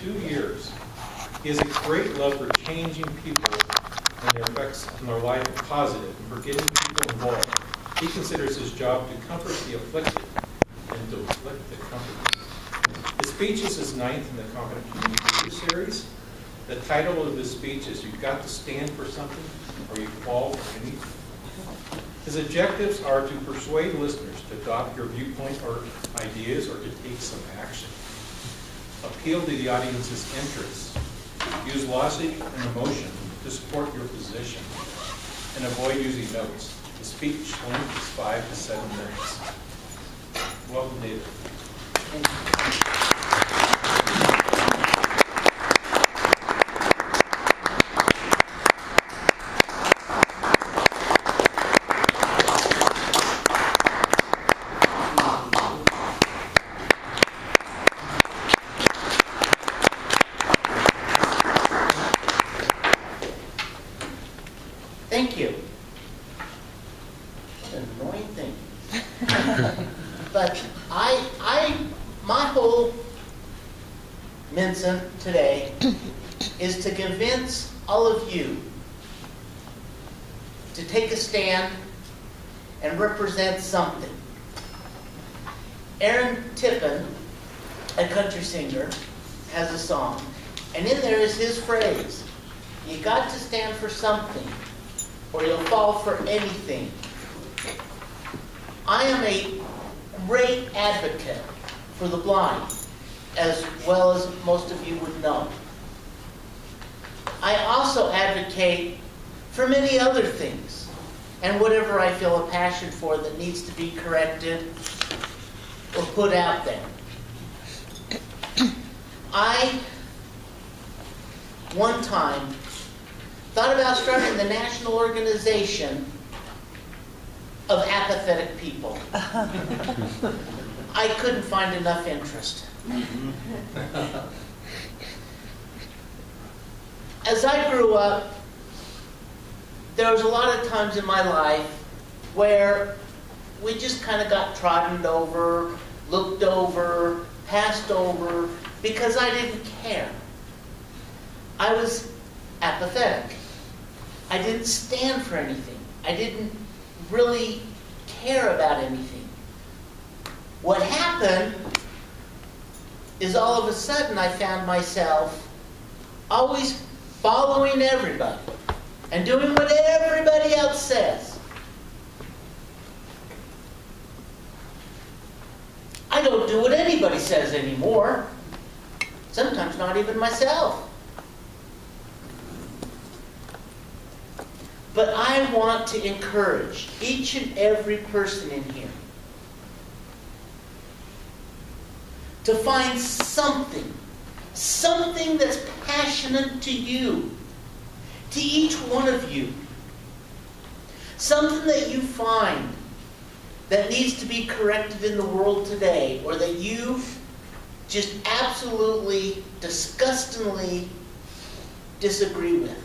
2 years. He has a great love for changing people and their effects on their life are positive and for getting people involved. He considers his job to comfort the afflicted and to afflict the comforted. His speech is his 9th in the Confident Community series. The title of his speech is You've Got to Stand for Something or You Fall for Anything. His objectives are to persuade listeners to adopt your viewpoint or ideas or to take some action. Appeal to the audience's interests. Use logic and emotion to support your position. And avoid using notes. The speech length is 5 to 7 minutes. Welcome, David. Thank you. Thank you. What an annoying thing. But my whole mission today is to convince all of you to take a stand and represent something. Aaron Tippin, a country singer, has a song, and in there is his phrase, you got to stand for something or you'll fall for anything. I am a great advocate for the blind, as well as most of you would know. I also advocate for many other things, and whatever I feel a passion for that needs to be corrected or put out there. I, one time, thought about starting the national organization of apathetic people. I couldn't find enough interest. As I grew up, there was a lot of times in my life where we just kind of got trodden over, looked over, passed over, because I didn't care. I was apathetic. I didn't stand for anything. I didn't really care about anything. What happened is all of a sudden I found myself always following everybody and doing what everybody else says. I don't do what anybody says anymore. Sometimes not even myself. But I want to encourage each and every person in here to find something that's passionate to you, to each one of you. Something that you find that needs to be corrected in the world today, or that you just absolutely, disgustingly disagree with.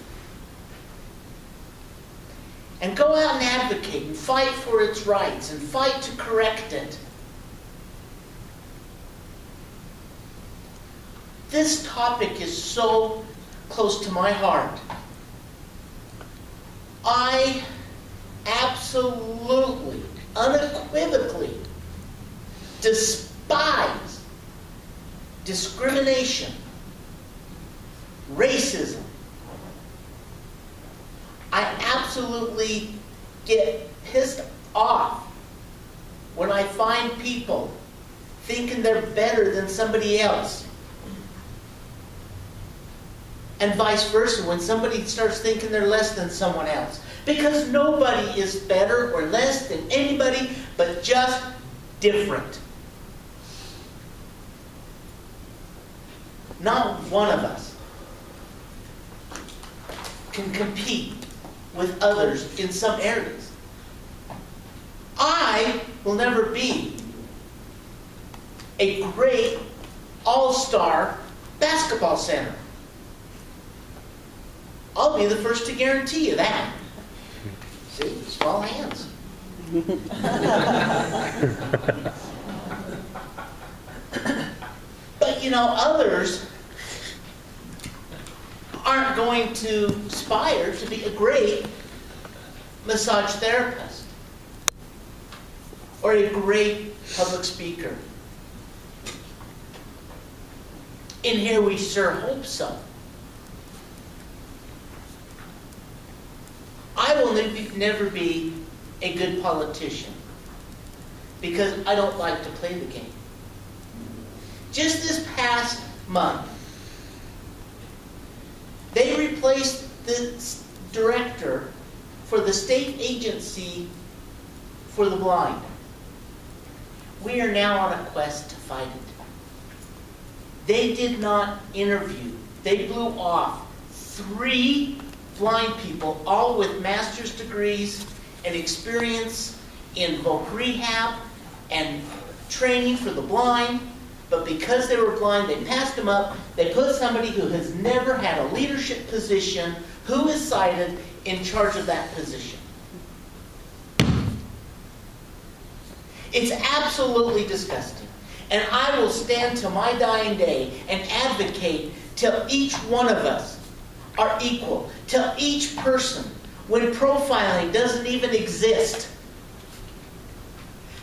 And go out and advocate and fight for its rights and fight to correct it. This topic is so close to my heart. I absolutely, unequivocally despise discrimination, racism. I absolutely get pissed off when I find people thinking they're better than somebody else. And vice versa, when somebody starts thinking they're less than someone else. Because nobody is better or less than anybody, but just different. Not one of us can compete with others in some areas. I will never be a great all-star basketball center. I'll be the first to guarantee you that. See, small hands. But you know, others aren't going to aspire to be a great massage therapist or a great public speaker. In here we sure hope so. I will never be a good politician because I don't like to play the game. Just this past month, they replaced the director for the state agency for the blind. We are now on a quest to fight it. They did not interview. They blew off 3 blind people, all with master's degrees and experience in both rehab and training for the blind. But because they were blind, they passed them up. They put somebody who has never had a leadership position, who is sighted, in charge of that position. It's absolutely disgusting. And I will stand to my dying day and advocate till each one of us are equal, till each person, when profiling doesn't even exist.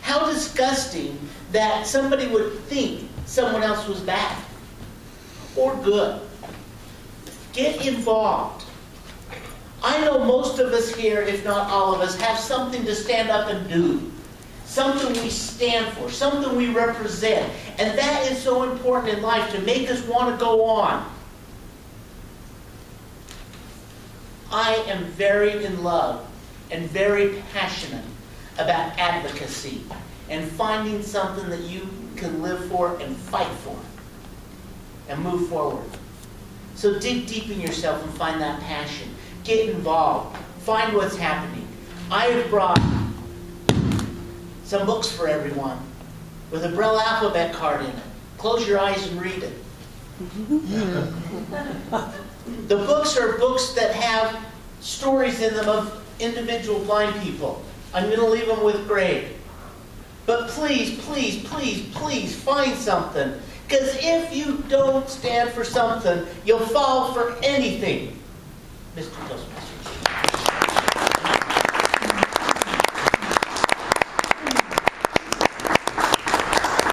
How disgusting that somebody would think someone else was bad or good. Get involved. I know most of us here, if not all of us, have something to stand up and do. Something we stand for, something we represent. And that is so important in life to make us want to go on. I am very in love and very passionate about advocacy and finding something that you can live for and fight for and move forward. So dig deep in yourself and find that passion. Get involved. Find what's happening. I have brought some books for everyone with a Braille alphabet card in it. Close your eyes and read it. The books are books that have stories in them of individual blind people. I'm going to leave them with grade. But please, please, please, please find something. Because if you don't stand for something, you'll fall for anything. Mr. Toastmaster.